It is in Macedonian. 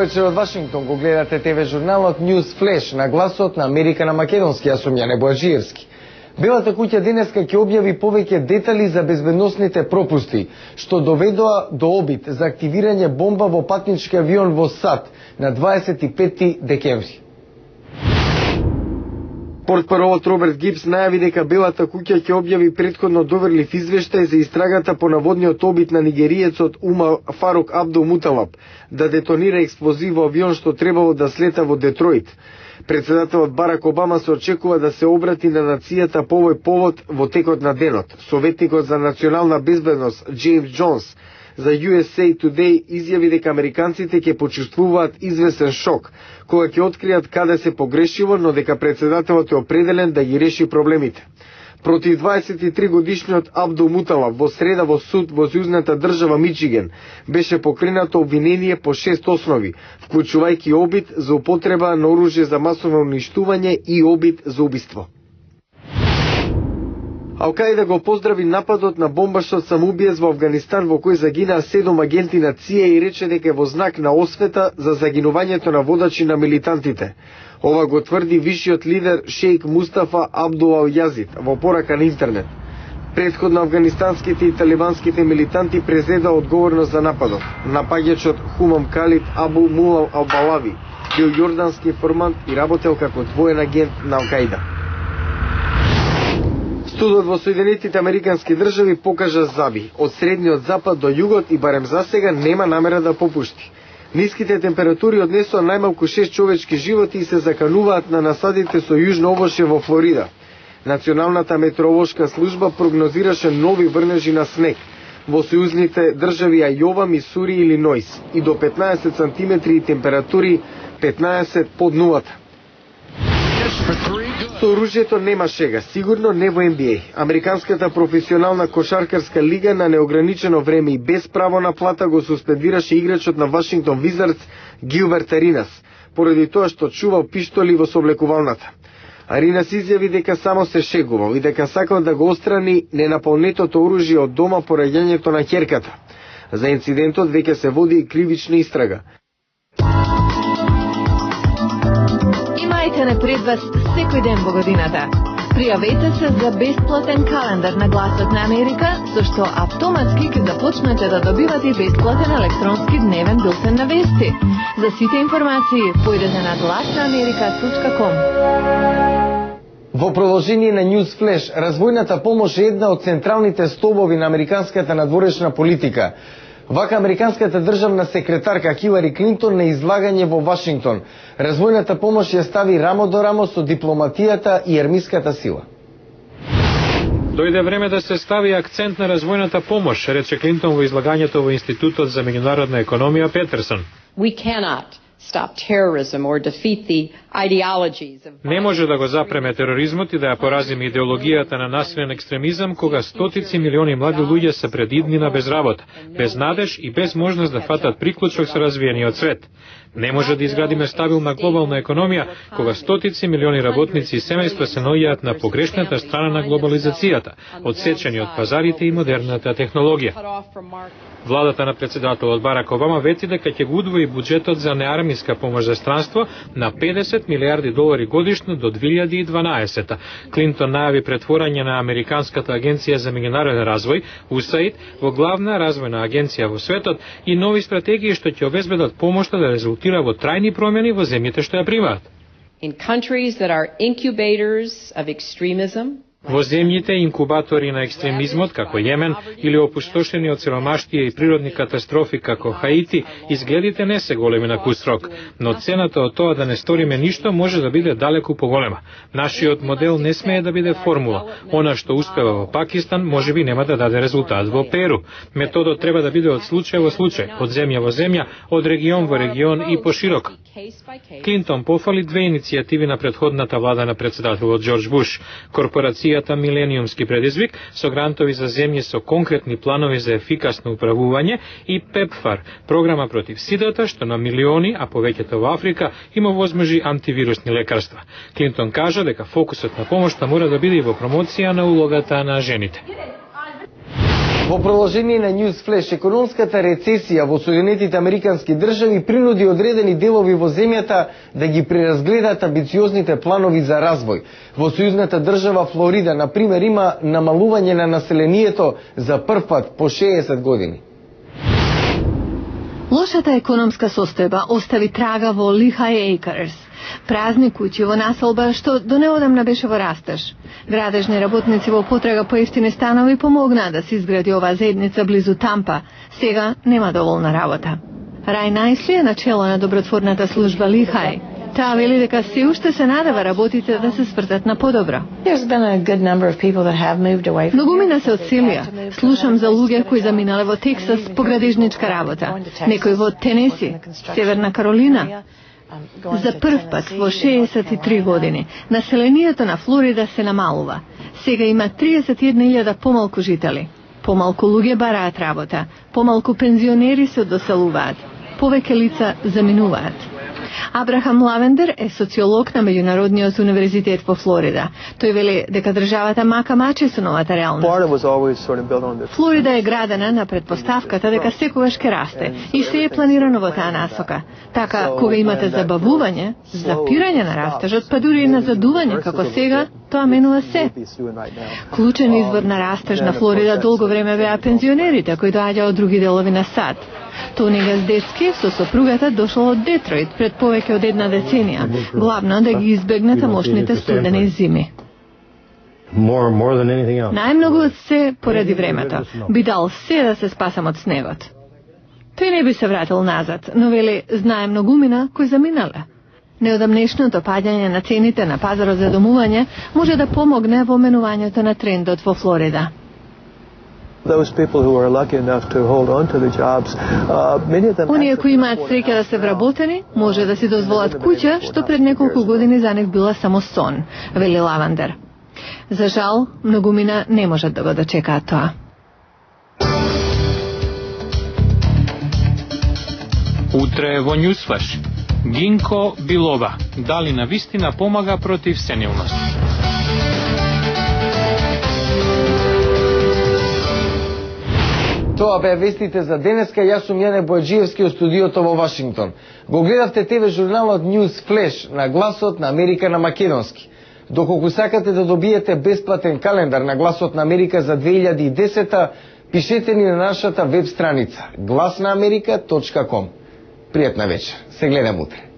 вечер од Вашингтон, го гледате ТВ журналот News Flash на гласот на Америка на македонски, јас сум Јане Боаджиевски. Белата куќа денеска ќе објави повеќе детали за безбедносните пропусти, што доведоа до обид за активирање бомба во патнички авион во САД на 25 декември. Портпаролот Роберт Гибс најави дека Белата куќа ќе објави претходно доверлив извештај за истрагата по наводниот обид на нигериецот Умар Фарук Абдул Муталаб да детонира експлозив во авион што требало да слета во Детройт. Председателот Барак Обама се очекува да се обрати на нацијата по овој повод во текот на денот. Советникот за национална безбедност Джеймс Джонс за USA Today изјави дека американците ќе почувствуваат известен шок кога ќе откријат каде се погрешило, но дека председателот е определен да ги реши проблемите. Против 23 годишниот Абдул Муталаб во среда во суд во јужната држава Мичиген беше покренато обвинение по 6 основи, вклучувајќи обид за употреба на оружје за масовно уништување и обид за убиство. Ал-Каида го поздрави нападот на бомбашот самоубиец во Афганистан во кој загинаа 7 агенти на ЦИЕ и рече дека е во знак на освета за загинувањето на водачи на милитантите. Ова го тврди висшиот лидер Шејк Мустафа Абдул Ал-Јазид во порака на интернет. Предходно афганистанските и талибанските милитанти презеда одговорност за нападот. Напаѓачот Хумам Калид Абу Мулал Ал-Балави бил јордански информант и работел како двоен агент на Ал-Каида. Студот во Соединетите Американски држави покажа заби. Од средниот запад до југот и барем засега нема намера да попушти. Ниските температури однесоа најмалку 6 човечки животи и се закануваат на насадите со јужно обошје во Флорида. Националната метеоролошка служба прогнозираше нови врнежи на снег во сојузните држави Ајова, Мисури и Илинојс и до 15 сантиметри и температури 15 под нулата. Со оружјето нема шега, сигурно не во NBA. Американската професионална кошаркарска лига на неограничено време и без право на плата го суспендираше играчот на Вашингтон Визардс Гилберт Аринас, поради тоа што чувал пиштоли во сооблекувалната. Аринас изјави дека само се шегувал и дека сакал да го отстрани ненаполнетото оружје од дома по раѓањето на ќерката. За инцидентот веќе се води и кривична истрага. Имајте не пред вас секој ден во годината. Пријавете се за бесплатен календар на Гласот на Америка, со што автоматски ќе започнете да добивате бесплатен електронски дневен билтен на вести. За сите информации појдете на glasnaamerika.com. Во продолжение на News Flash, развојната помош е една од централните столбови на американската надворешна политика. Вака американската државна секретарка Хилари Клинтон на излагање во Вашингтон, развојната помош ја стави рамо до рамо со дипломатијата и армиската сила. Дојде време да се стави акцент на развојната помош, рече Клинтон во излагањето во Институтот за меѓународна економија Петерсон. Не може да го запреме тероризмот и да ја поразиме идеологијата на насилен екстремизам кога стотици милиони млади луѓе се пред иднина без работа, без надеж и без можност да фатат приклучок со развиениот свет. Не може да изградиме стабилна глобална економија кога стотици милиони работници и семејства се наоѓаат на погрешната страна на глобализацијата, одсечени од пазарите и модерната технологија. Владата на председателот Барак Обама вети дека ќе го удвои буџетот за неармиска помош за странство на 50 милиарди долари годишно до 2012. Клинтон најави претворање на Американската агенција за меѓународен развој, USAID, во главна развојна агенција во светот и нови стратегии што ќе обезбедат помошта да резултира во трајни промени во земјите што ја примаат. Во земјите инкубатори на екстремизмот, како Јемен, или опустошени од сиромаштија и природни катастрофи, како Хаити, изгледите не се големи на кусрок, но цената од тоа да не сториме ништо може да биде далеку поголема. Нашиот модел не смее да биде формула. Она што успева во Пакистан, можеби нема да даде резултат во Перу. Методот треба да биде од случај во случај, од земја во земја, од регион во регион и пошироко. Клинтон пофали две иницијативи на претходната влада на председателот Џорџ Буш. Корпорацијата Милениумски предизвик со грантови за земји со конкретни планови за ефикасно управување и ПЕПФАР, програма против сидата што на милиони, а повеќето во Африка, има возможи антивирусни лекарства. Клинтон кажа дека фокусот на помошта мора да биде и во промоција на улогата на жените. Во продолжение на News Flash, економската рецесија во Соединетите Американски држави принуди одредени делови во земјата да ги преразгледаат амбициозните планови за развој. Во сојузната држава Флорида, на пример, има намалување на населението за прв пат по 60 години. Лошата економска состојба остави трага во Lehigh Acres, празни куќи во населба што до неодамна беше во растеж. Градежни работници во потрага по ефтини станови помогнаа да се изгради оваа заедница близу Тампа. Сега нема доволна работа. Рај Најсли е начело на добротворната служба Lehigh. Таа вели дека се уште се надева работите да се свртат на подобро. Многумина се одселија. Слушам за луѓе кои заминале во Тексас по градежничка работа, некои во Тенеси, Северна Каролина. За прв пат во 63 години населението на Флорида се намалува. Сега има 31.000 помалку жители. Помалку луѓе бараат работа, помалку пензионери се доселуваат, повеќе лица заминуваат. Абрахам Лавендер е социолог на Меѓународниот универзитет во Флорида. Тој вели дека државата мака мачи со новата реалност. Флорида е градена на предпоставката дека секогаш ќе расте и се е планирано во таа насока. Така, кога имате забавување, запирање на растежот, па дури и на задување како сега, тоа менува се. Клучен извор на растеж на Флорида долго време беа пензионерите кои доаѓаа од други делови на САД. Тони Газдецки со сопругата дошол од Детройт пред повеќе од една деценија, главно да ги избегне тамошните студени зими. Најмногу од се поради времето. Би дал се да се спасам од снегот. Тој не би се вратил назад, но вели знае многумина кои заминале. Неодамнешното паѓање на цените на пазарот за домување може да помогне во менувањето на трендот во Флорида. Оние кои имаат среќа да се вработени, може да си дозволат куќа што пред неколку години за нив била само сон, вели Лавандер. За жал, многумина не можат да го дочекаат тоа. Утре во Newsflash. Гинко билоба. Дали навистина помага против сенилност? Тоа беа вестите за денеска. Јас сум Јане Бојаджиевски од студиото во Вашингтон. Го гледавте ТВ журналот News Flash на гласот на Америка на македонски. Доколку сакате да добиете бесплатен календар на гласот на Америка за 2010, пишете ни на нашата веб страница glasnaamerika.com. Пријатна вечер. Се гледам утре.